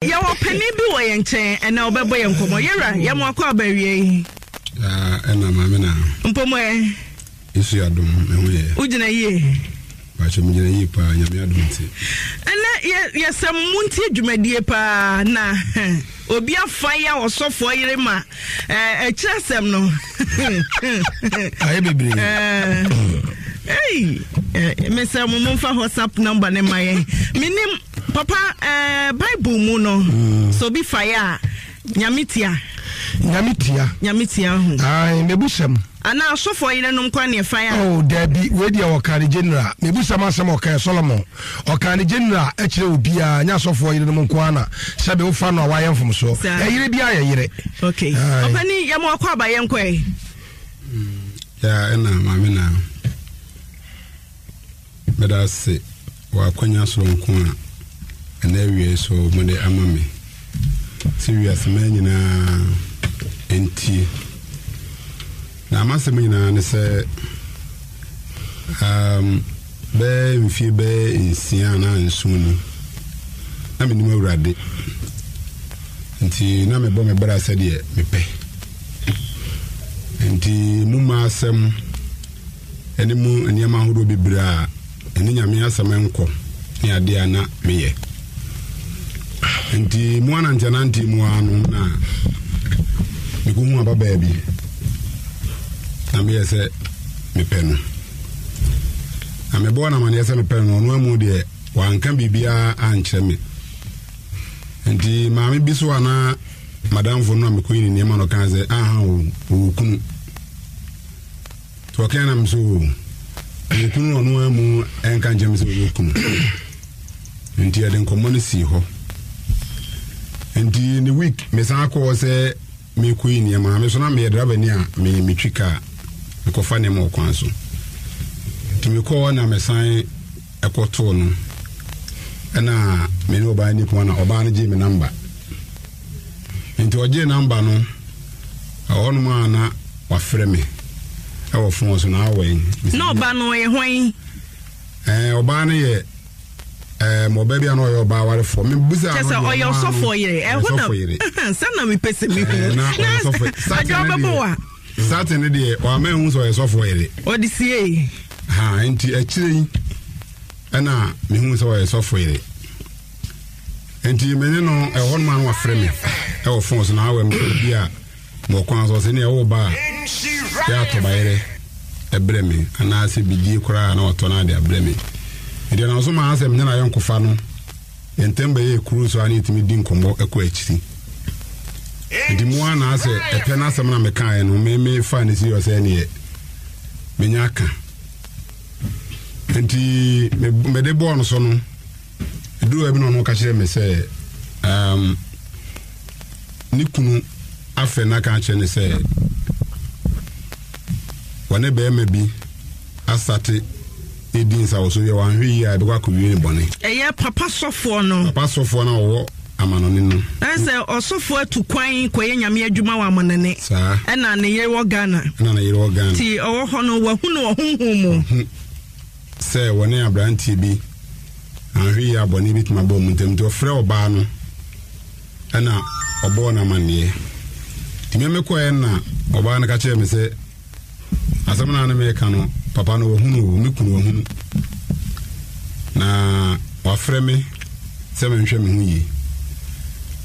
Ya wapeni bi wo yenchen ena obebo ye nkomo yera ya mo akwa bawie ena mame na mpomo isu adom ehu ye ugina ye ba che mugina ye pa nyame adom nti ena ya samunti adwumadie pa na obi afaya osofo yere ma ekyesem no aye bebre mesa mo mfa WhatsApp number ne maye minim papa Bible mu no so bi fire nyamitia hu ai mebusam ana asofo yire no nkwa ne fire oh dabi we dia wakari general mebusam asem okan Solomon okani general ekire obi a nya asofo yire no nkwa na sebe wo fa no waye mfom so yire bia yire okay opani ya mo akwa abaye nkwe ya ena mame na medase wa kwanya so nko a na wie so mode amame serious man nyina enti na amasem nyina ne se be mfie be insia na nsunu na menim awurade enti na mebo mebra se de mepe enti mumma asem enimu eniama hodo bibra eni nyame asem enko ni ade ana meye enti muana ntananti muanu na mikuhu aba baby na me yese mepeno na mebo na mane yese mepeno no amu de wanka bibia ankyere me enti maame biso ana madam fo no mekuyi ni ma no kan ze aha o kunu to kana mso kunu no amu enka njem so kunu enti ade nkomo si ho enti ni week me san ko se me kuyi ni ma me so na me driver ni a me twika me ko fa ne mo kwan so enti me ko na me san ekoto no na me no ba ni ko na oba na je me number enti oje number no awon ma na wa frɛ me e wo fon so na awen no ba no ye hwan oba na ye mo baby ano yo ba ware for me buza no so oyo so for yere huna sana me pese me na so for Saturday de o ma hu so yo so for yere odisi ha enti akire ana me hu so yo so for yere enti me no e hon man wa frɛ me e wo fon so na awen bi a mo kwan so se ne e wo ba ya to ba yere e bre me ana se bigi kura na oto na de bre me ide na so ma asem nyana yon kofa no entemba ye kuru so ani timi din kombo ekọ akiri ide mu ana ase epe na asem na meka no me fa ni si yose ne ye menya aka enti me de bo no so no edu ebi no ka kire me se ni kunu afe na ka kire ne se wane be me bi asate edin sa so ye wan hwi ya be kwa ko wi ni bone eye papa sofo no wo amanone no ese osofo atu kwan koye nyame adwuma wa amanane sa na ne yere wo Ghana ti owo ho no wa hunu ohunhum mu se woni abranti bi anhwi ya bone bi tuma bo muntem to frɛ oba no na obo na manne ti me ko na oba na ka kye me se asem na me ka no papa no ohunu me kunu ohunu na wa frɛ me se me hwɛ me hu yi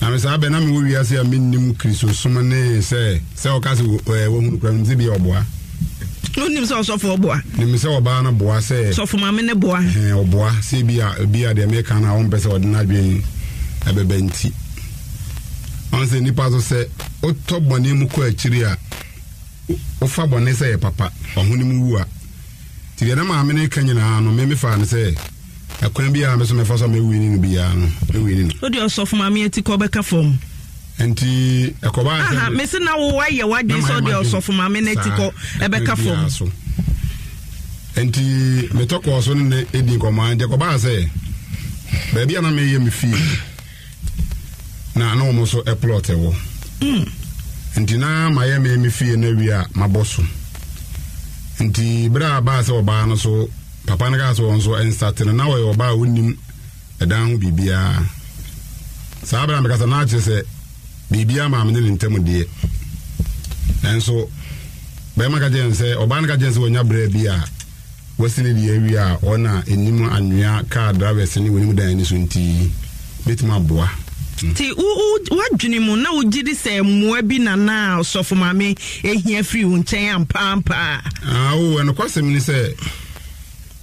na me sa be na me wo wiase a minnim Kristo soma ne se o ka se wo hunu kra me se bi oboa onim se osofo oboa ni me se oba na boa se sofo ma me ne boa oboa se bi a de me ka na on pese ordinary dwen ebebenti on se ni paso se o to bone mu ko akiri a o fa bone se papa ohuni mu wu a ti de na ma me ne kanyina no me fa ne se akwan bi a me so me fa so me wini no bi ya no me wini no o de osofu ma me eti ko beka fom enti ekoba aha me se na wo waye wade so de osofu ma me ne eti ko ebeka fom enti me to ko so ne edi ko ma de ko ba se ba bia na me ye me fi na no mo so e plot e wo enti na ma ye me fi na wi a maboso enti bra ba se oba no so papa na ga so on so en start na wo oba wonim edan ho bibia Sabra because na che say bibia ma me ne ntem de enso be ma ka je say oba na ka je say wonya bra bia wasini de awi a ona enim anwea car drivers ni woni dan ni so nti betima boa ti wadwene mu na wogidi say moa bi na osofo mame ehia free wo nchen ampampa o eno kwasem ni say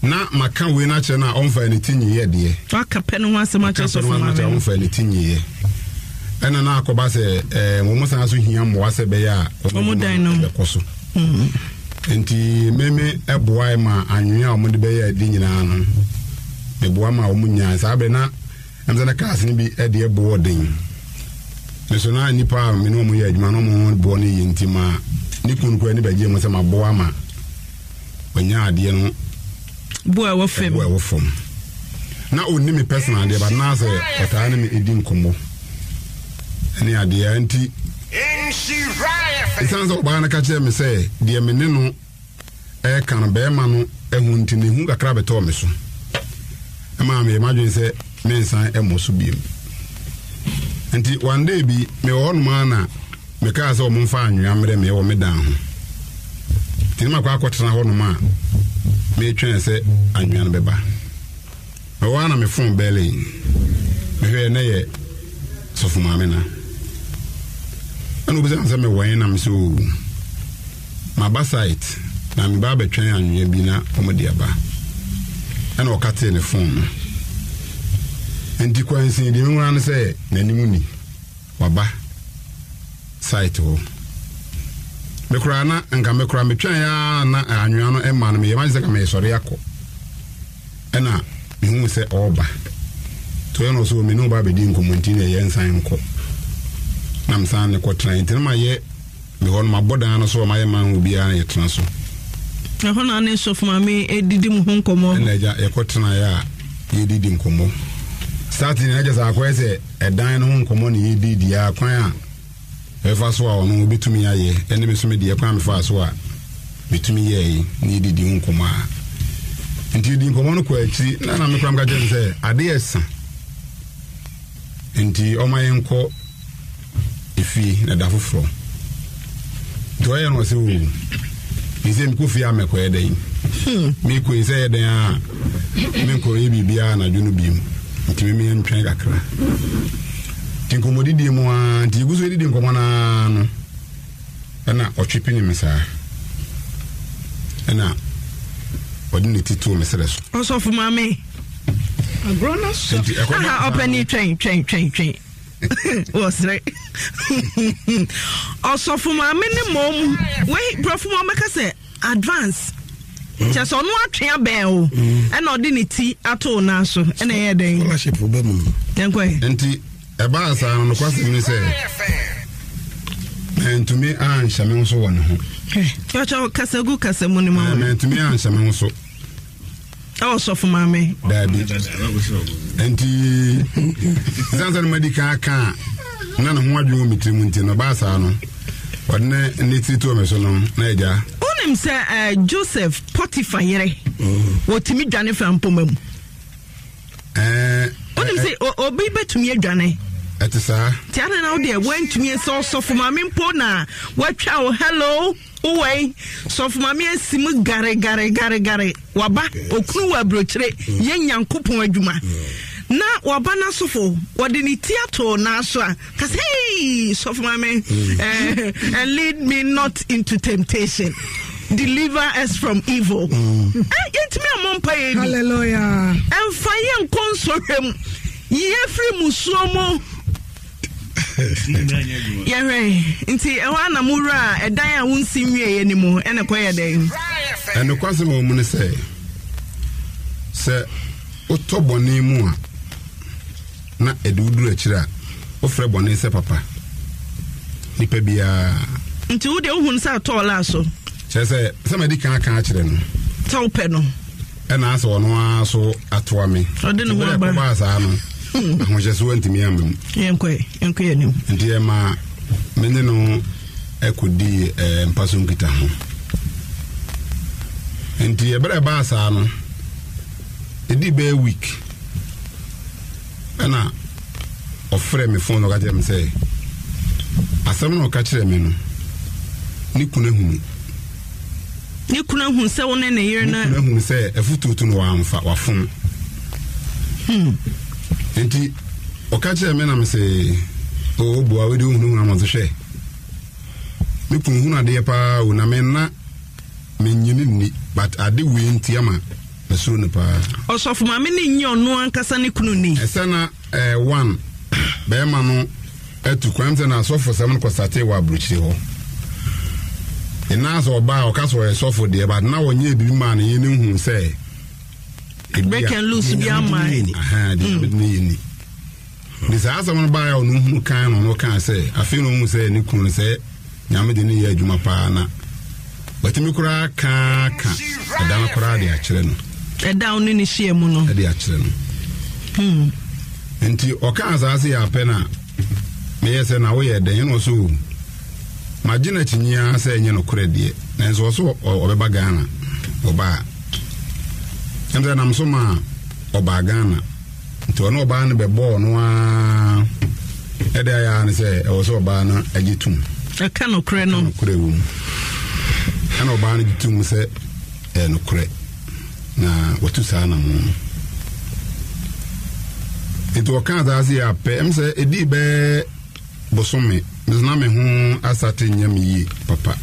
na maka we na che na onfa ni tinyi ye de aka pe no asema che osofo mame onfa ni tinyi ye ena na akoba say mo musa so hia mo se be ya mo dan no koso enti meme eboa ma anwea o mo de be ya di nyina no eboa ma o munya sa be na amzana kaas ni bi e de eboa den meso na nipa me no mo ya adwuma no mo bo ne yenti ma ni kunku ani ba je mo se ma boa ma onya ade no boa wo fem na onni me personal de ba na say ota na me edi nkomo ani ade anti isanzo ba na ka che me say de me ne no e kan be ma no ehun nti ne hu kakra beto me so e ma me imagine say me nsan e mo so biem anti one day bi me won ma na me ka say o mo fa anwea mre me wo me dan ho tin ma kwa akotena ho no ma me twen say anwea no beba me wa na me phone belly me hwe na ye sofu ma me na anu bi say me wan na me so ma ba site na me ba betwen anwea bi na omodi aba ana o kate ne phone enti kwansin di me ngwa na say na nimu ni waba site ho me kura na nka me kura me twen ya na anwea no e ma no me ma say ka me sori akọ ena me hu say oba to yo no so me no ba be di nkomonti na ye nsan nko na msan ne ko tran enti ma ye me ho no ma bodan no so ma ye man obi a ye tran so e ho na ne so fuma me edidi mu nkomo na ja ye ko tran ya ye didi nkomo starting na just akwa say edan no nkomo ne ye didi ya kwan a e fa so a ono obetumi ya ye ene me so me de kwan me fa so a betumi ye ni didi nkomo a enti didi nkomo no kwa chi na me kwan ga je say ade esa enti o ma yenko ifi na da foforo to ye no se wo izem ku fi amekọ eden me ku ise eden a me ko ye bibia na dwunu biem nti me ntwen kakra tinkomodi di mu a nti guso di nkomo na no na otwepi ni mesa na odini titu mesere so osofu mame agrona so aha openi train was right osofu mame ni mom we profu mama ka say advance just onu atwe ben o e na odini ti ato na so e na ye den scholarship oba mu denkwe enti e ba asa no kwase mi say mentumi an shame so won ho yo cho kasagu kasamu ni mama mentumi an shame so osofu mame dabi enti zanzan medical ka na no ho adwo mitrim nti no ba asa no wadne ni tito me so no na eja onim se Joseph Potiphar yere wotimi dwane fa mpomam onim se obi betumi adwane etisa tiana na ode wantumi se osofu mame mpo na watwa o hello uwe sofu mame asim gare waba okunu wa brochire ye nyankopon adwuma na waba na sofo wode ni tiato na so a cause hey sofu mame and lead me not into temptation, deliver us from evil. Yetimi amompa ye bi hallelujah emfa ye nkonsohwem ye free musuomo yere nti ewa na mura edan a wonsi nwie ni mu ene koye den ene kwase mo mu ne se otobone mu a na eduduru akira ofre bone se papa nipa bia nti wo de ohun sa tola so se medika aka akire no tawpe no ena ase ono aso atoa me ode no ba sa no ahonjeso antimi amam yenkwe anim nti e ma mene no ekodi mpaso nkita ho nti e bere ba sa no edi be week ana ɔfrɛ me phone no ka kyerɛ me sɛ asɛm no ɔka kyerɛ me no ne kuna hu sɛ wo ne yere na ne kuna hu sɛ afututu no wamfa wafom enti ɔka kyerɛ me na me sɛ o boa we de hu na mo hwɛ me kun hu na de pa o na me na me nyini ni but ade we ntiama na so ne pa ɔsɔfo ma me ne nyi ɔno ankasa ne kunu ni ɛsɛ na one bɛɛma no atu kwam sɛ na asɔfo sɛm no kɔsate wɔ abrokyire hɔ ina so ɔbaa ɔka so ɛsɔfo deɛ but na wɔnyɛ bibi ma no yɛ ne hu sɛ break and loose bi ama aha de ne yini de saa asɛm no baa ya ɔno hu kan no kan sɛ afei no hu sɛ ne kunu sɛ nyame de ne yɛ adwuma paa na batimi kura ka ɛda no kura de akyerɛ no ɛda wo ne hyia mu no de akyerɛ no nti ɔka asase yɛ apɛ na meyɛ sɛ na woyɛ dɛn no so magina chinyia sɛ enye no kura deɛ nanso so ɔbɛba Ghana ɔba ɛmsɛ nam so ma ɔba Ghana nti ɔno ɔba no bɛbɔ no a ɛde ayɛ ne sɛ ɛwɔ sɛ ɔba no agye tum ɛka no kura no kura wɔ mu ɛna ɔba no gye tum sɛ no kura na wɔtu saa na mu nti ɔka asase yɛ apɛ ɛmsɛ ɛdi bɛɛ bosome na me ho asate nyam yi papa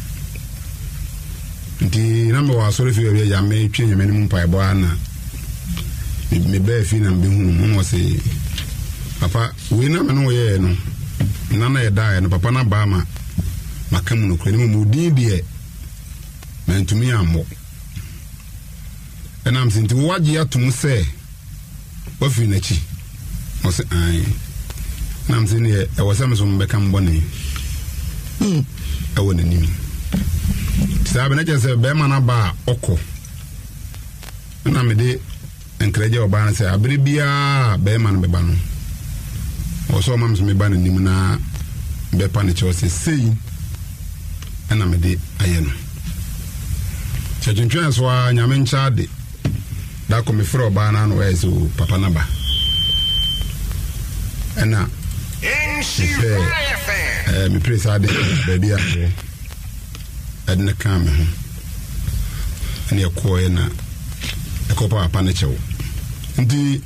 nti na me wa sori fi bia ya me twe nyam ni mpa ebo ana me ba fi na be hu mo se papa we na me no ye no na ye da no papa na ba ma makam no kure ni mo din de na ntumi ammo enam sinti waje atum se wa fi na chi mo se ai nam sini e wasam so mbeka mbone e wona nimi sabe na je se be ma na ba oko na me de enkraje oba na se abere bia be ma na be ba no o so mam so me ba na nim na be pa ne che o se sei na me de aye no chejunchwa so a nyame ncha de da ko me fro oba na no e so papa na ba ena me praise ade baby ade adna kam ho ani ekoye na ekopa apa na chewo ndi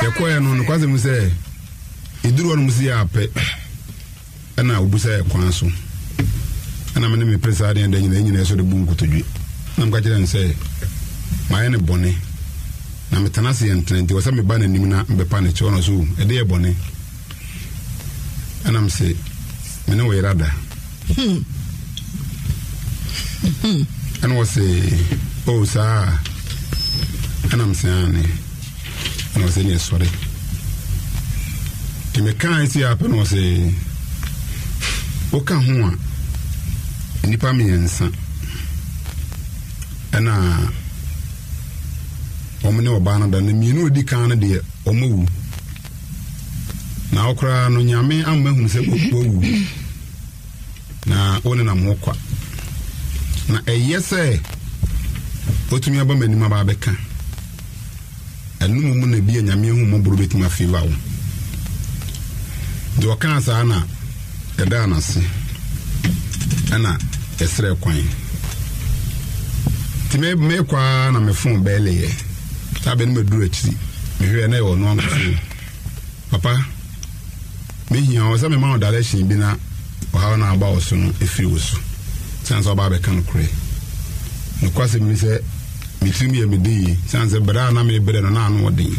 ekoye no no kwaze mu se iduru no mu se ape ana obusa ekwan so ana me praise ade ande nyina so de bu nkotodwe na mka kire nse maye ne bone na metanase yententi wasa me ba na nim na mbepa ne chewo no so ede ye bone anam se me no wirada ana wase o sa anam se ane ana wase ni sore ti me kan si apa no wase o ka ho a nipa me yensa ana omne obana da ne mienu odi kan ne de omawu na okra no nyame amahu se kokwu na one na mokwa na eyese otumi aba manima ba beka enum mu na bia nyame hu mo buru betima fiva wo de okan sa na eda na se ana esre kwan time me kwa na me fon bele ye tabe no meduru akiri me hwe na e wo no anko papa me hia o se me ma direction bi na o ha na aba oso no efiri oso sanso aba be kan kure no kwase mi se mitimi e medi sanse bra na me bre no na anu odin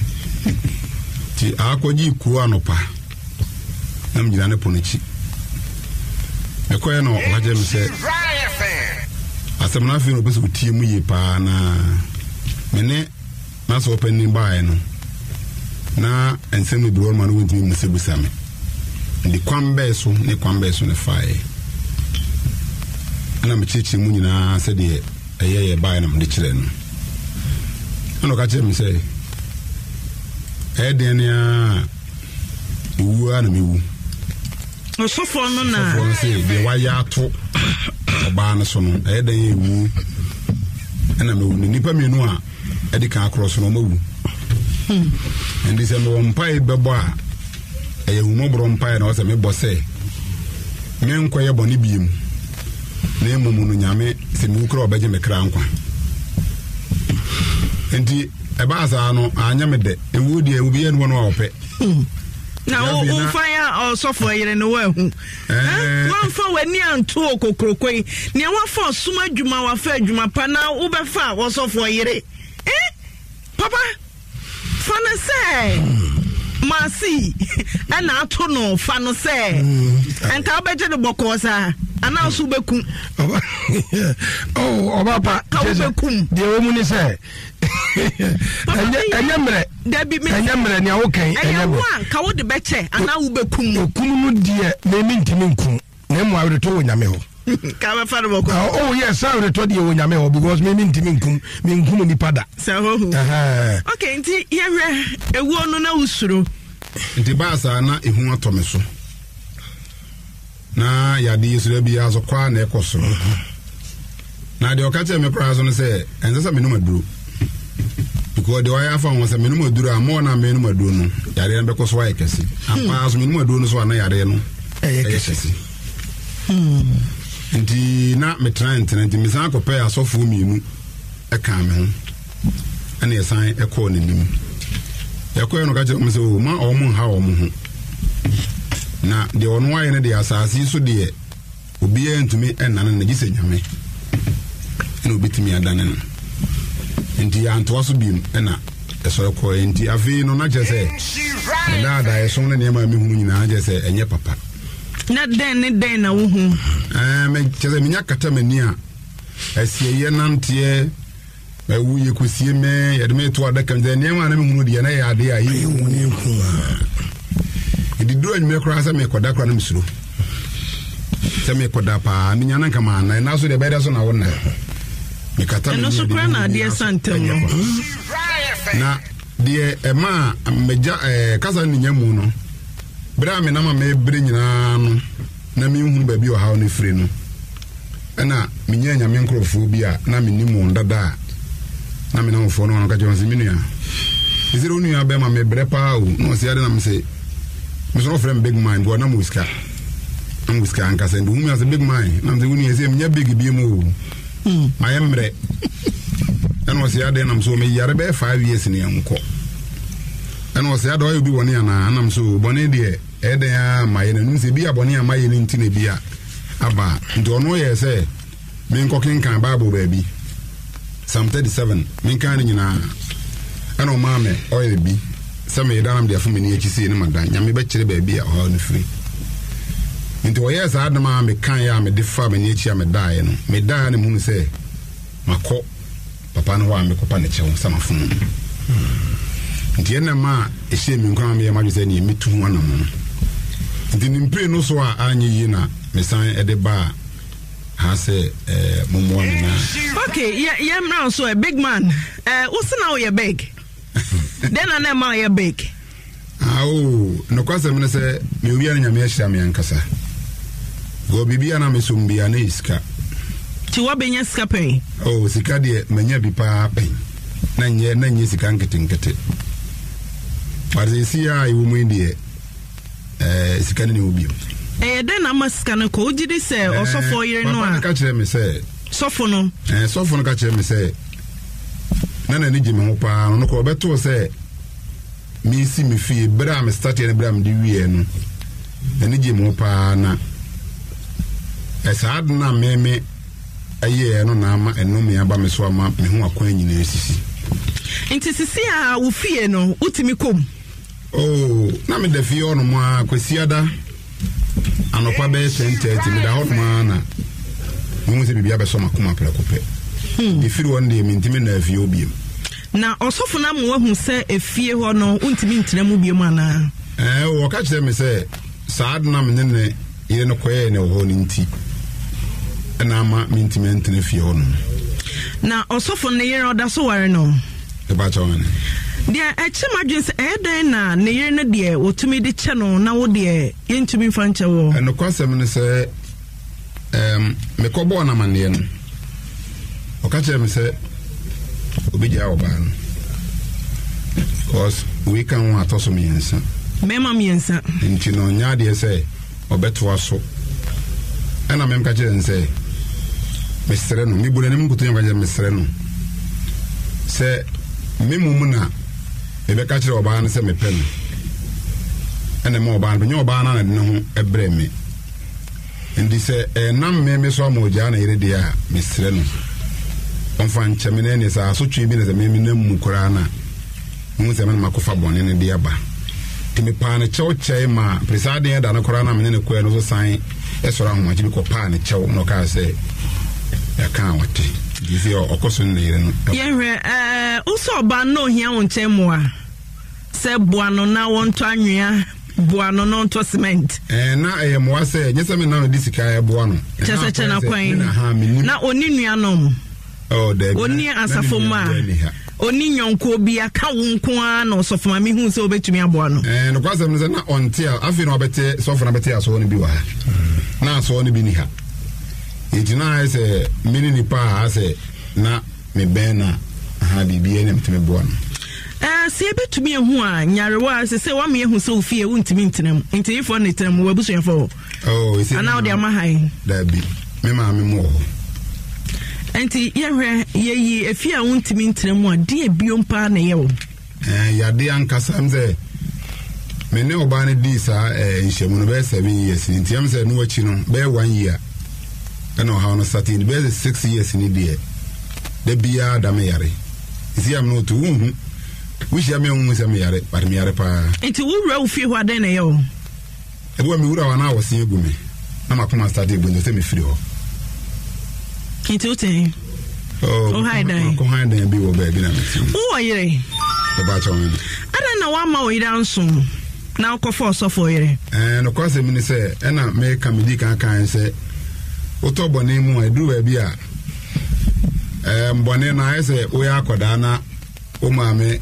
ti akoji ku anopa na mjina ne ponochi e koye no o haje mi se asem na fi no beso tie mu ye pa na mene na so open bae no na ensem me bro ma no wintimi mu se busame ndi kwambe so ne fae ana me chichi mu nyina se de eye bae na me kire no ano ka che mi se den ya wu ana me wu osofo no na osofo se de wa ya to oba no so no den ya wu ana me wu nipa mienu a edi kan across no ma wu ndi se me won pai bebo a ɛyɛ humɔborɔ mpaeɛ na ɔsɛ mebɔ sɛ menkɔyɛ bɔne biem na mmom no nyame sɛ mewukura ɔbɛgye me kra nkwa nti ɛbaa saa no anyɛ me dɛ ɛwuo deɛ wobiyɛ no wɔ no a ɔpɛ na wofaya ɔsɔfo ayere no wahu wamfa w'ani anto okokrokoi nea wafa ɔsom adwuma wafa adwuma pa na wobɛfa ɔsɔfo ayere papa fa no sɛ masi ɛna ato no fa no sɛ ɛnka wobɛgye de bɔkɔɔ saa ana so bekum obapa ka bekum de wo mu ni se enyamre ni awo kan enyamre ka wo de beche ana wo bekum okum no de me mintimi nkum na mu awre to wo nyame ho ka ba fa no boko oh yes awre to de wo nyame ho because me mintimi nkum me nkum ni pada so okay nti yehwe ewo no na usuru nti ba sa na ehu atome so na yade yesura bi aso kwa na ekoso na de okache me kra so no se enza me no maduro because de why afa won se me no maduro amo na me no maduro no yade na bekoso wa ekesi apa so me no maduro no so na yade no ekesi nti na me trant nti me san akopɛ asofo mienu eka me ho ana yesan ekɔ nanim yakɔ no ka che me se o ma o mo ha o mo ho na de ono aye ne de asase so de obi entumi enane na gise nyame ene obetimi adane no nti anto so biem na eso ko nti afi no na jese da eso ne ne ma mi hunu nyina jese enye papa na den na wo hu me jese minya kata mani a asieye nantie wu ye kosie me ye de me to adaka de ne ma na mi hunu de na ya de ayi hu ne hu di duro nyime kora sa me koda kora na misuro sa me koda pa mi nyana kama na so de beda so na wona me kata me no so kora na de santem no na de ema meja kasa ni nyamu no bra me na ma me bre nyina no na mi hu ba bi o ha no firi no na mi nya nyame nkrofo bi a na mi ni mu ndada na me na mo fo no ka je wansi minua izero nua be ma me bre pa o no se ade na me se Mr. Friend big mind go na muska. Am muska anka se ndu mu as big mind. Na mze wuni ese mnya big bi mu. My emre. And was ya den am so me yare be 5 years ni anko. And was ya do you be woni ana am so boni de e den a maye na nse bi aboni a maye ni ntine bi a aba. Ndu ono ye se me nkokin kan Bible baby. Psalm 37 me kan ni nyina. Ana o ma me oil bi. Some danam de afumi ni ekisi ni madan nyame be kire ba bi a ho no free nti wo yes adama me kan ya me defa me ni echi a me dae no me dae ne mu se makọ papa no wa me kopa ne chewo sama funu nti ena ma ehie me nkwa me ya madwese ni metu ho na mo nti ni mpre no so a anyi yi na me san ede ba ha se momo na okay yeah now so a big man what's now you big then I never my big. No kwasa mene se me obi an nyame ahira me ankasa. Go bibia na me sombia na iska. Ti wa benya ska pen. Sika de manya bi pa pen. Na nye sika nkete. Parze sia iwo mu ndie sika ne obi. Den na maska no ko ugidi se osofo yire no a. Ka kire me se. Sofo no. Sofo no ka kire me se. Nana ni jimi ho pa no ko beto se mi si mi fie bra me start ya bra me di wie no ani jimi ho pa na esad na me aye no na ama eno me aba me so ama me ho akwan nyina sisi nti sisi a wo fie no utimi kom na me da fie ono mo akwasiada anopa be sente me da ho ma na mo se bibia be so makoma prekope ifiri wonde me ntimi na afie obiem na osofo na mo hu se efie ho no untimi ntina mu biem ana wo ka kire me se saad na me ne ire no koye ne ho ni nti na ama me ntimi ntina fie ho no na osofo ne yere oda so ware no e ba chawane dia echi madwese eden na ne yere ne de otumi de che no na wo de yentumi fa nche wo no kwasem ne se me kobo na mane no o ka kire me se obi ja oba no because we can want to so me yensa mema miensa nti no nya de say obeto aso ana mem ka je say mesere no mi bunanim kuto nya ka je mesere no se memu na ebe ka kire oba na se mepe no ana mo oba na oba na de ho ebre me ndi se nam me so amoja na ire dia mesere no onfa nchemene ne sa so twi bi na se me nam mu kura na mu se man makofa bone ne dia ba timi pa ne chewche ma presade da na kura na me ne ko no so san esora ho ma bi ko pa ne chew no ka se ya kan wate disi okoso ne ire no yenhwe uso ba no hia won chemoa se boano na won to anwea boano no to cement na mo se nyese me na disi ka boano chese chena kwan na oni nuanom oni asafo ma oni nyonko bi aka wonko a na osofo ma hu se obetumi aboano no kwase me se na ontia afi na obete sofo na bete aso no bi wa na aso no bi ni ha ejina ese mini ni pa ase na me bena ha bibie ne mteme boano se ebetumi ehu a nyarewa se wa me ehu se ofie wontimi ntenam nti ifo ne tenam wa busuafo isi ana odi amahai da bi me ma me mo enti yehwe yeyi efia wontimi ntenam a de ebiom pa na yewo ya de ankasa mze me ne oba ne di sa nhemu no be 7 years nti am se no wachi no be 1 year ana ha no satin be 6 years ni de bia da me yare isi am no to wishi ame hu se me yare but me yare pa enti wura ofie ho aden na yewo ebo me wura wa na wosi egume na makoma start egume se me firi ho enti utin haidan ko haidan bi wo ba bi na meti wo yire e ba chawo ana na wa ma wo yire anso na ko for so for yire no ko se mi ni se na me kamidi kan se otobone mu edu ba bi a mbone na ese o ya akoda na o maame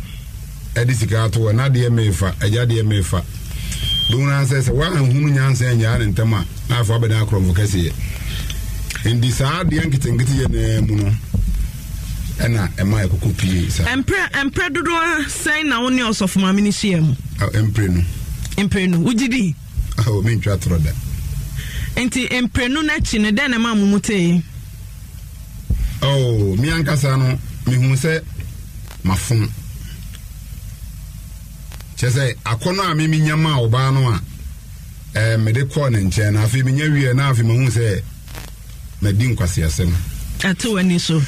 edisika to na de mefa eja de mefa duna se wa hunu nyansa enya ne ntama na afa beda akrovo kase indi sa de nkitengiti ye na mu no ena ema ekokopie sa empre dodo sai na woni osofu maame ni hiem empre no ugidi me ntwa troda enti empre no na chi ne de na ma mumute mi ankasa no mi hu se mafun chese akono a mi nyama oba no a me de ko ne nche na afi mi nya wie na afi mahu se me di nkwase asem ato ani so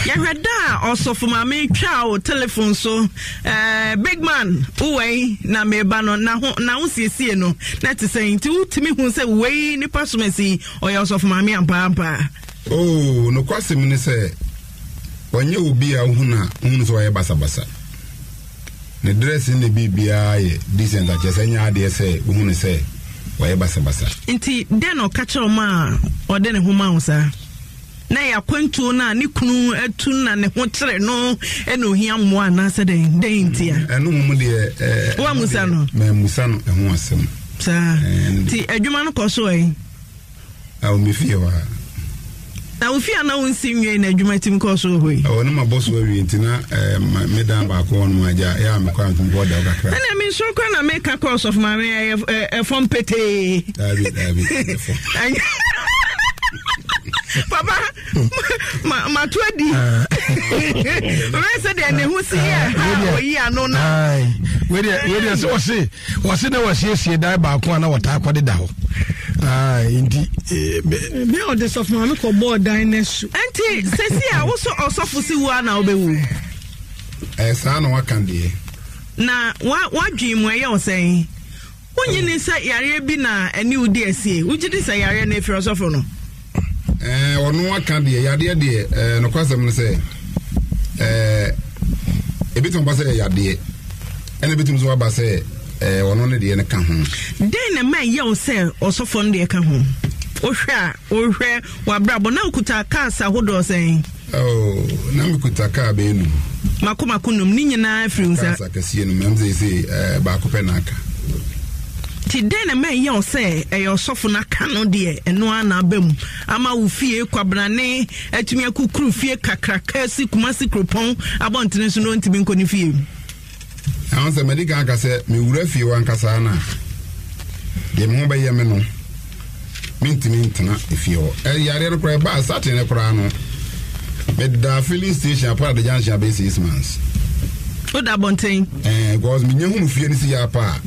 ya hweda osofu ma me twa o telephone so big man uwe na me ba no na ho siesie no na te say nti utimi hu se we ni pasumesi o ya osofu ma me ampa no kwase mi ne se wanye obi a hunu so ye basa ne dress ne bibia ye decent a chese nya ade se hunu se waye basa nti den o ka kire ma o de ne huma unsa na ya kwantu na ne kunu atu na ne ho kire no e no hia mo ana se den nti ya eno mu de wa musa no me musa no e ho asem sa ti adwuma no koso ai a o me fie wa na ofia na wonsi nwe na adwuma tim koso hoi o ne ma boss wa wi ntina me dan ba ko no aja ya me kwa ntum boda o kakra na me so kwa na me ka course of ma e form pete David papa ma tuadi rese de ne husi ya o yi anu na we de so wose na wasiesie dai ba ko na wota akwade da ho indi me o de sof ma me ko board dynasty anti sesi a wo so osofu si wo na obewu sa na wakande na wa dwimu e yo sen wonyi ni sa yare bi na ani udi asie wugidi sa yare na efiro osofu no onu wakande yade de no kwasem no se ebitum ba se yade ene bitum so ba se ono ne de ne ka ho den na mai ye o se osofo no de ka ho ohwe wa brabo na ukuta kasa hodo sen na mikuta ka be enu makomakunum ni nyina afrinsa kasa kasie no memze se ba ko pe na aka ti den na mai ye o se osofo na ka no de eno ana bam ama wo fie kwabrane atumi akukuru fie kakraka si kuma si kropon abontene so no ntimi nkoni fie answer medical aka say me wura fie wan kasa na de me ho ba ye me no mintimi ntena efie ho yare no kra ba satin ne kra no me da filling station apart the junction be 6 months o da bonten because me nyehu fie ni si ya pa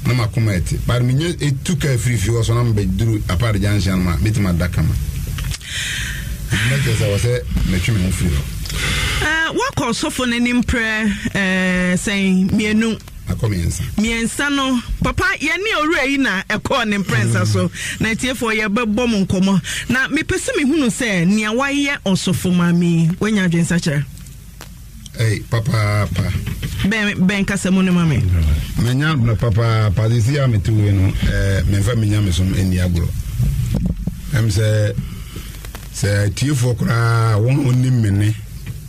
na makomete but me nye etuka free fie so na me duru apart the junction ma metima dakama make say me twi me ho free what call so for any prayer saying mienu miensa no papa ye ne ore yi na ekọ ne prince so na tie for ye bebọ mo nkomo na me pese me hunu se nia waye osofo mami wanya dwensa kire papa ben kasemo ne mami menya na papa disi ya metu we no me fa menya me som eni agro se tie for kra won onim mene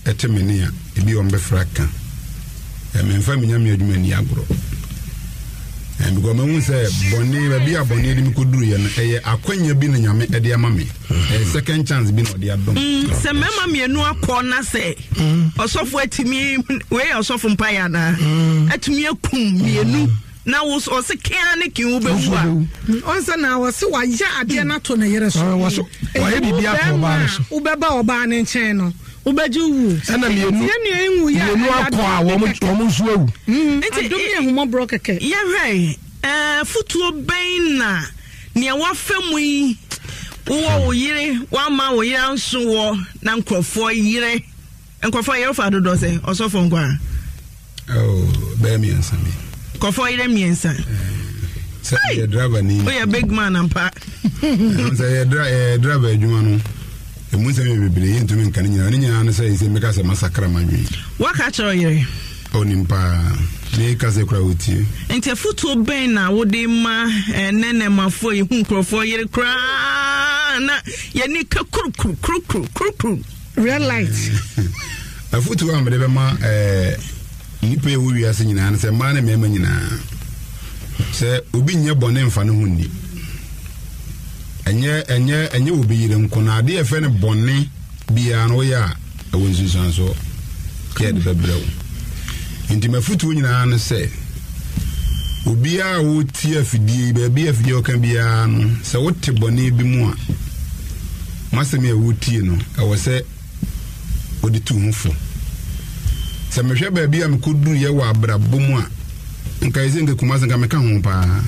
etemenia ebi on be fraka me fa menya me adwuma ni agro because me say boni ba bia boni de mi koduru ye no eye akwanya bi na nyame e de ama me second chance bi no de adom se mema me enu akọ na se osofo atimi we osofo mpaya na atimi akum me enu na wo so se kia ne ki wo be wu a onse na wo se wa ya ade na to na yere so wa so wa ye bibia ko ba no so wo be ba oba ne nchen no ubeju wu ana me enu ya enu akọ a wo mo nso awu adom ye humo bro keke ye hwe futuo ben na ne wa famu yi wo yire wa ma wo yire nso wo na nkrofo yire nkrofo yire fa dodo se osofo ngwa be mi ansami kofo yire miensa say driver ni o ya big man ampa say driver adwuma no emu se me bebele ntumi nkan nyina na say me ka se masakra manwi waka choro yire onimpa ne ka se kra uti ente futuo ben na wo de ma nene mafo yi hu nkrofo yire kra na ye ni ka kru real light futuo am de be ma nipa e wo wi ase nyina na se ma na mema nyina se obi nye bone mfa ne hu ni enye obi yire nko na ade efe ne bone bia no ya wonsunsan so ke de bebrew inti mafutu nyina na se obi a wo ti afidie ba bi afidie okan bia no se wote bone bi mu a masemi a wo tie no awo se odi tu hufo se mehwe ba bia me kodu ye wa abrabo mu a nka ise nke kuma sanka meka ho pa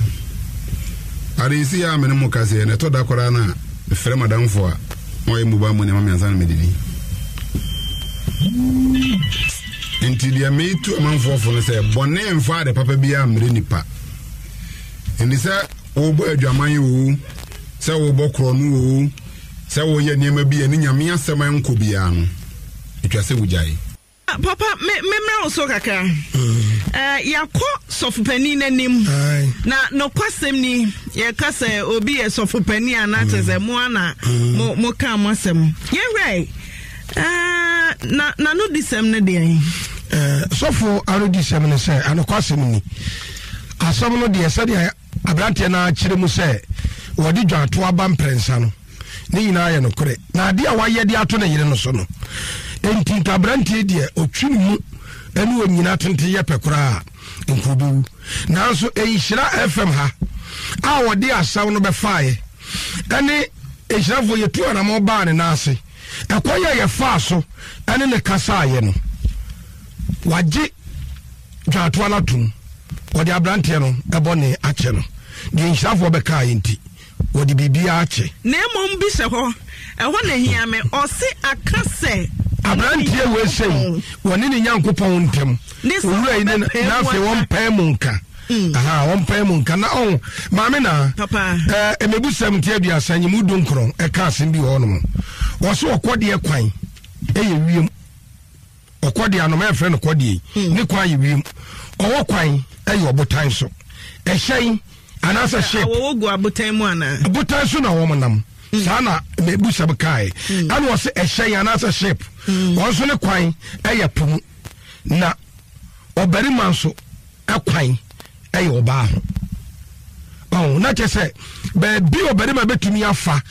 ari isi ya me no kase ne to da kora na fere madamfo a o ye mu ba mu ne ma me ansa na medini enti dia me tu amanfo fo no se bone mfa de papa bia mre nipa endi se wo bo adwaman wo se wo bo kro no wo se wo ye niam bia ni nyame asem enko bia no etwa se wujai papa me so kaka yakọ sofupani nanim na no kwasem ni ye kase obi ye sofupani ana teze mo ana mo ka masem ye right na no disem ne de sofo aro disem ne se ano kwasem ni asam no de se de abrante na kire mu se wodi dwato aba mprensa no ne nyina ye no kore na ade a waye de ato na yire no so no enti nkabrante de otwini mu enu onyina tente ye pekora nkubu nanso ehira fm ha a wodi asaw no be faaye ene ehirafo ye tu na mo ba ne nase ekoye ye fa so ene ne kasa ye no waje dwato ala tum wodi abrante no ebone ache no de ehirafo be ka yenti wodi bibia ache na emom bi se ho eho na hia me ose akase abrantie we sei woni ni nyankopon ntem owura ine na fe won pa mu nka won pa mu nka na maame na papa emebu 70 asanyi mu donkron e ka asem bi ho no wo so okode kwan eye wiem okode anom e fe no kode ni kwan ye wiem owo kwan eye obotan so e hyen anasa shape wo go abotan mu ana abotan so na wo monam sana mebu sabkai anu wose ehyen anasa shape wonso ne kwan eye pum na obari manso akwan eye oba ho na chese be bi obari ma betumi afa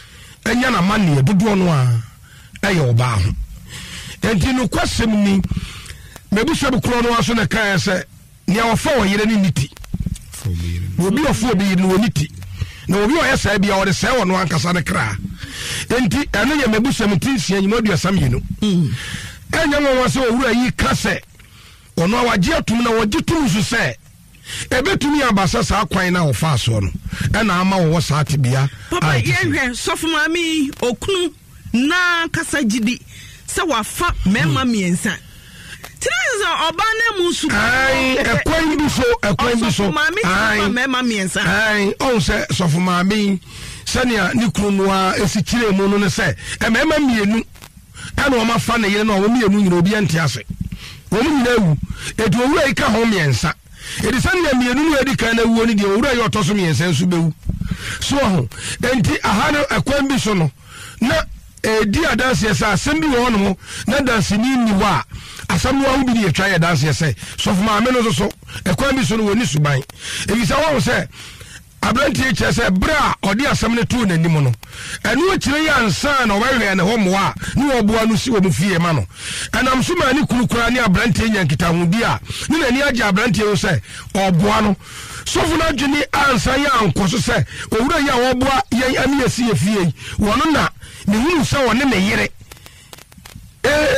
enya na mane dodo no a eye oba ho enti no kwasem ni mebu sabkro no aso ne kan se ne ofa o yire ni niti obi ofo obi yire no niti na obi o yesa bia o de se wono ankasa ne kra enti eno ye mebu 17 anyimadu asam yinu enya nwa se owura yi kase ono awaje atum na waje tum so se ebetumi abasa sa kwan na ofa so no na ama wo saate bia papa yehwe sofo mami okunu na kasa gidi se wafa mema miensa tira oba na mu su ai ekwan bi so mami fa mema miensa ai on se sofo mami sania ni kunu a esikire mu no ne se mema mienu ana o ma fa na yire na o mienu nyina obi ante ase o mu nyina ewu edu owura ika ho miensa edi sania mienu no edi kan na ewu ni de owura ye otoso miensa nsu bewu so ho enti aha no ekwan bi so no na edi adanse esa asem bi wo no na danse ni niwa asam wo bi ye twa ye danse esa so fuma me no so ekwan bi so no woni suban ebi sa wo se abrantie che se bra odi asam ne tu na nim no enu akire ya ansa na wehwe ne ho moa ni oboa no si wo mu fie ma no anam so ma ni kurukura ni abrantie nyankita hudi a ni na ni age abrantie wo se oboa no sofu na dwini ansa ya ankoso se owura ya oboa ye ani esi efie wono na ni hunu se woni ne yere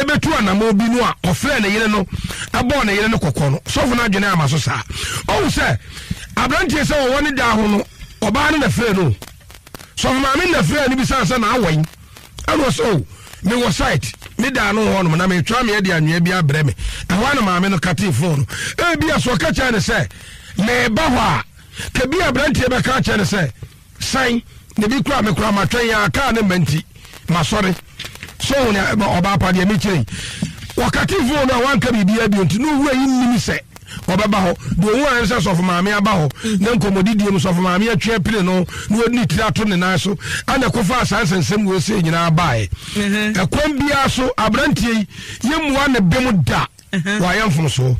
ebetu anamo bi no a ofre ne yere no abo ne yere no kokko no sofu na dwini amaso sa o se abrantie se wo woni da ho no oba ne na fre no so ma me na fre ni bi sansa na awan ano so me wo site me da no ho no na me twa me de anwea bi abre me ehwa na ma me no kati phone e bi aso ka cha ne se me ba ho a ke bi abrantie be ka cha ne se san ne bi kura me kura ma twen ya ka ne manti ma sore so ne oba pa de me chiri wakati phone a wan ka bi bia bi onti no wu ayi nimi se obaba ho do wu an se sof maame aba ho na nkomodidie mu sof maame atwe pire no no ni tirato ne na so ana kofa asansensem wo se nyina bae ekwan bia so abrantie yemuwa ne bemu da wa yamfom so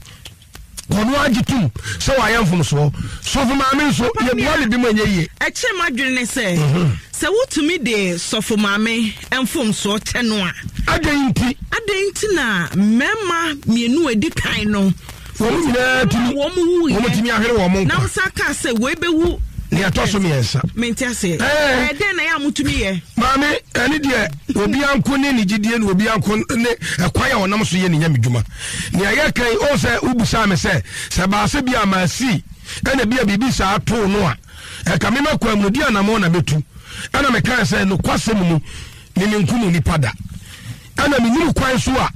kono agitum se wa yamfom so sof maame so yemuwa ne bemu enye eche madwene ne se se wotumi de sof maame emfom so teno a adenti na mema mienu edi kan no womu timi ahwere wo mo na usaka se we bewu ne atoso miensa mentia se den na ya mutumi ye maame eni de obi anko ne ni gidie ne obi anko ne ekwan ya wonam so ye ne nyamedwuma ne aye kan o se ubusa me se ba se bia masi ena bia bibi sa ato no a e ka me makwa mu di anamo na betu ana me kan se no kwasem mu ne nkumu ni pada ana me niru kwan so a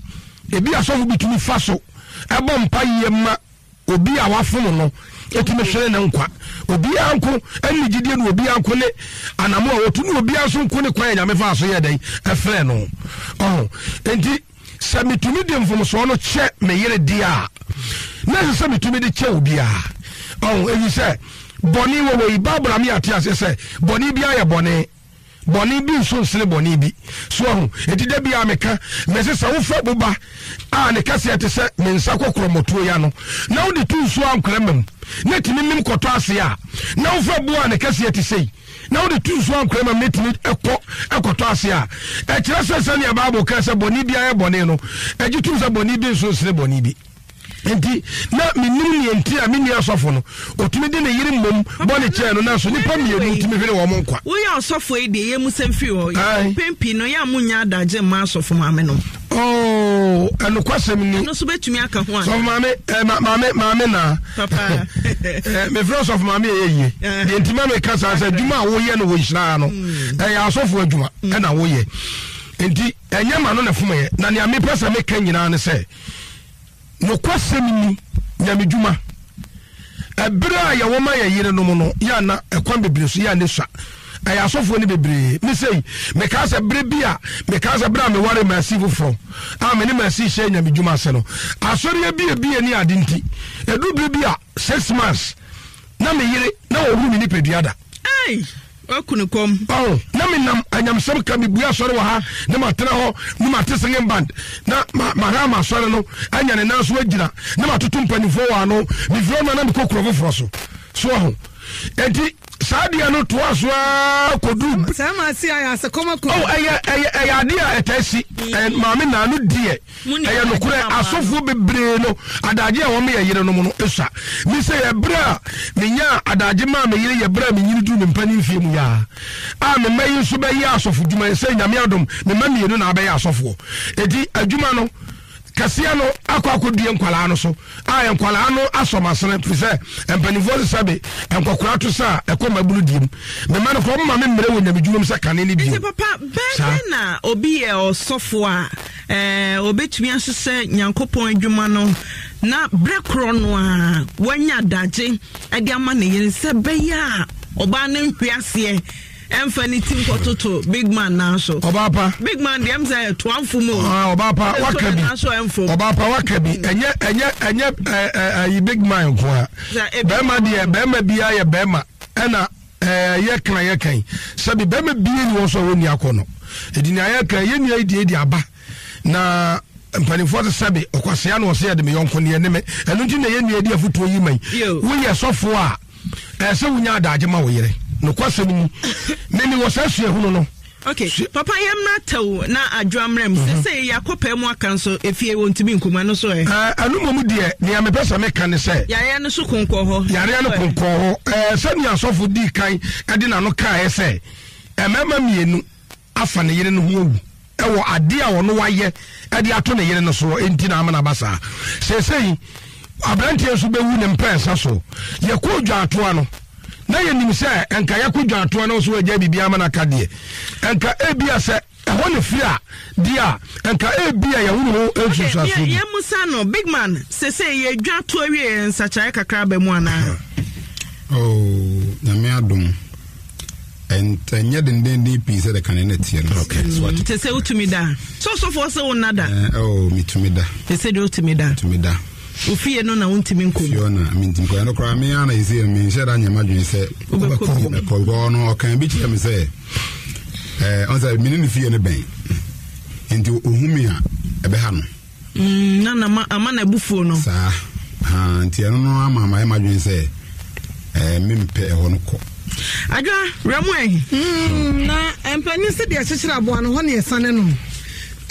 ebi asofu bitumi fa so ebo mpa yema obi a wafom no etime hwere na nkwa obi anko eni gidie no obi anko ne anamo a wotu no obi anso nko ne kwan nyame fa so ye den efre no enti samitumi de mfom so no che me yere dia na samitumi de che obi a eyi se boni wo ibabra mi ati ase se boni bia ye boni bi so nsene boni bi so eti da bia meka mese sa wo fa boba a ne kase ate se mensa kokoro motuo ya no na wo de tu so ankremem na timi mim koto ase a na wo fa bo a ne kase ate sei na wo de tu so ankremem na timi ekoto ase a e kire se ne bible ka se boni bia ye boni no e jitu se boni bi so nsene boni bi enti na minim ni enti a mini asofo no otumi de ne yiri mom boni che no na so nipa mienu tumi hwere wo mo nkwa wo ya asofo e de ye musemfi ho pempi no ya munya adaje ma asofo maame no anu kwasem ni no so betumi aka ho an so maame na papa me friends of maame ye de enti maame kasa sa djuma wo ye no wo hira no ya asofo adjuma na wo ye enti enyama no na fuma ye na ne ame pesa me kan nyina ne se no kwasem ni nyamedjuma ebra ya woma ya yire no no ya na ekwan bebre so ya ne swa aya asofo ni bebre me sei me ka se bre bia me ka se bra me ware massive from me ni massi she nyamedjuma se no asori bia ni adinti edu bre bia 6 months na me yire na wo hu ni peduada okunikom na me nam anyamsem ka me bua sori wa ha na matena ho na matesenge band na ma sori no anya ne nanso agina na matoto mpanifo wa no me firo na me kokoro foforo so ho enti Sadia no toaswa kodum. Sama si ayase koma ko. Oh aya dia etasi and mama na no die. Aya no kure asofo bebre no adaje a wo me yere no no esa. Mi se yebra menya adaje ma me yere yebra me nyiri du me mpani fie mu ya. A me mayi so be ya asofo duma se nyame adom me ma mienu na be ya asofo. Edi adwuma no kasia no akwakodie nkwala no so a nkwala no asomasene pise empanifo sabe enkokora to sa ekomabulu dim me ma no ko ma me mre wo nyamedwum sa kane ni bi papa be na obi e osofo a obetumi asese nyankopon adwuma no na brekro no a wanya daje e de ama ne yere se be ya oba na nhwiase Infinity Kototo, big man now so. Obapa. Big man, them say to Amfumo. Obapa, Wakabi. Obapa, Wakabi. And big man. Bema, dear, Bema, Bia, Bema, Anna, Yakan. Sabi Bema being also on Yakono. It in Ayaka, Yeni idea, Abba. Na. Mpani for Sabi, Okwasiano was here, the Mionko enemy, and don't you know any idea for 2 years. We are so far. So we are Dajama. No question many was actually no. Okay, Papa, I am not tell na adwamrem say yakopa mu akanso if you want to be nkuma no so anu momu de ne am pesa me kan say yare no so konko ho yare no konko ho sani asofo di kan ade na no ka say emema mienu afa ne yere no ho owu ewo ade a wo no waye ade ato ne yere no so enti na amana basa say abrantie so bewu ne mpensa so ye ko dwa ato ano na yenim se enka yakudwa to na so agya bibia ma na kade enka ebia se ho ne firi a dia enka ebia ya wuru ensusu aso ye musa no big man se ye dwa to awie nsachae kakra ba mu ana na me adom enye den pise de kanene tie no okay so se utumi da so for se wonada mitumi da se de utumi da Ufie no na untimi nko. Fiona mintim ko no kra me ana isi me sheda nyama dwen se ko no o kan bi kire me se on say minini fie ne ben enti ohumi a ebe ha no na ama na bufuo no sa enti no ama ma dwen se mempe ho no ko adwa ramwe na empani se de akyekira abo no ho ne yesane no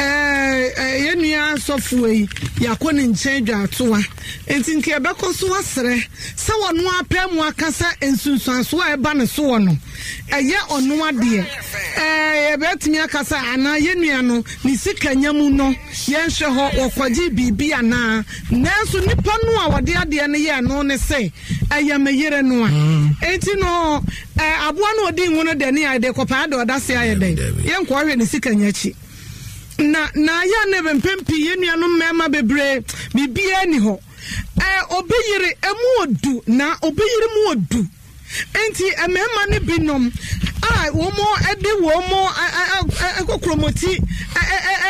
yenua sofuei yakoni nchen dwatoa enti nke ebeko so asere se wono apemu akasa ensunsuanso a eba ne so wono eye ono ade ebetimi akasa ana yenua no ni sikanyamu no yenhwe ho wokwaji bibi ana nanso nipa no a wode ade ne ye no ne se ayameyere no a enti no aboa no odi nwono de ne ade kopa ade odase ayede yenkwo hwe ne sikanyachi na ya nebe mpempi yenuanu mema bebre bibia ni ho obeyire emu odu na obeyire mu odu enti emema ne binom womo ede womo ekokromoti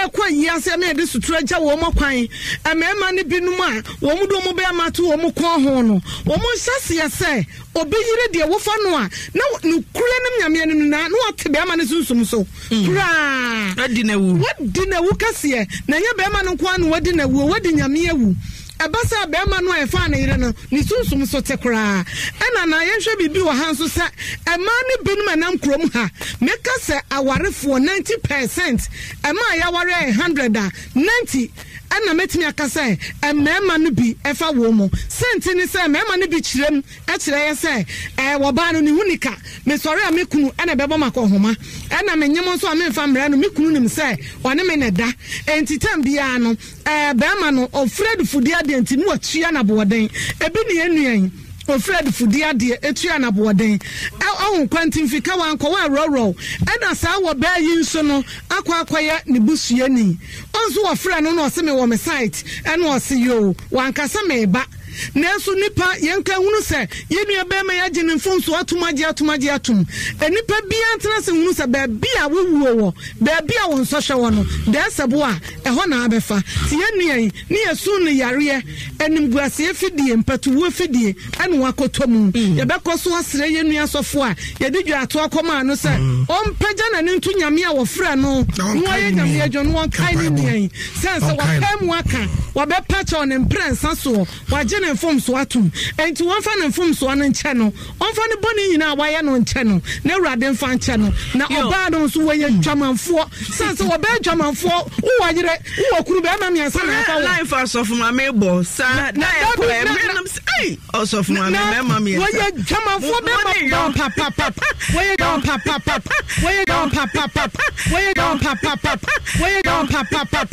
ekwa yiase na ede sutura gya womo kwan emema ne binom a womo do mo be amatu womo kon ho no womo hyase se obeyire de wofa no a na nukure nem nyame no na wote be ama ne sunsum so kura adi na wu kase na nya be ama no kwa no wadi na wu wadi nyame awu ebasa be ma no efa na yire no ni sunsum so tekra ena na yenhwe bibi wo hanso se ema ne binum anam krom ha meka se awarefo 90% ema yaware 100 90 ana metimi akasa emema no bi efa wo mo senti ni se emema no bi kirem ekire ye se wo ba no ni hunika me sori a mekunu ana bebo makohoma ana menyem so a memfa mra no mekunu nim se one me ne da entitam bia no be ma no ofred fudi ade enti no atua na boden ebi ne enuan ofred fudi ade etua na boden awon kwantin fika wan ko wa roro ana sa wo ba yi nso no akwakwaya ne busue ni onso wo frɛ no se me wo me site eno o se yo wan kasa me ba Nenso nipa yenka hunu se yenua be ma yaje ne mfonso atomaje atom enipa bia ntena se hunu se ba bia wowuo wo ba bia won so hwe wo no da sebo a eho na abefa ti yenua yi ne yesu ne yare enimguase efidie mpatuwo efidie ene wakotomu ye bekoso asere yenua sofo a ye di dwa ato akoma no se ompaja na ne ntu nyame a wo frɛ no wo ye nyame adwo no won kai ne nua yi sense wo kai mu aka wabɛpa kyɛ ne mprɛnsa so wagye ne mfom so atom enti wɔmfa ne mfom so no nkyɛ no ɔmfa ne bɔne nyinaa wayɛ no nkyɛ no na Awurade mfa nkyɛ no na ɔbaa no nso wɔyɛ dwamanfoɔ san sɛ wɔbɛyɛ dwamanfoɔ wowɔ yerɛ wowɔ kuru bɛɛma mmiɛnsa na afa wɔ life asɔfo ma mebɔ sa na ɛkɔ ɛmenam sɛ ei ɔsɔfo ma mɛma mmiɛnsa wɔyɛ dwamanfoɔ bɛma papapapa wɔyɛ dwamanpapapapa wɔyɛ dwamanpapapapa wɔyɛ dwamanpapapapa wɔyɛ dwamanpapapapa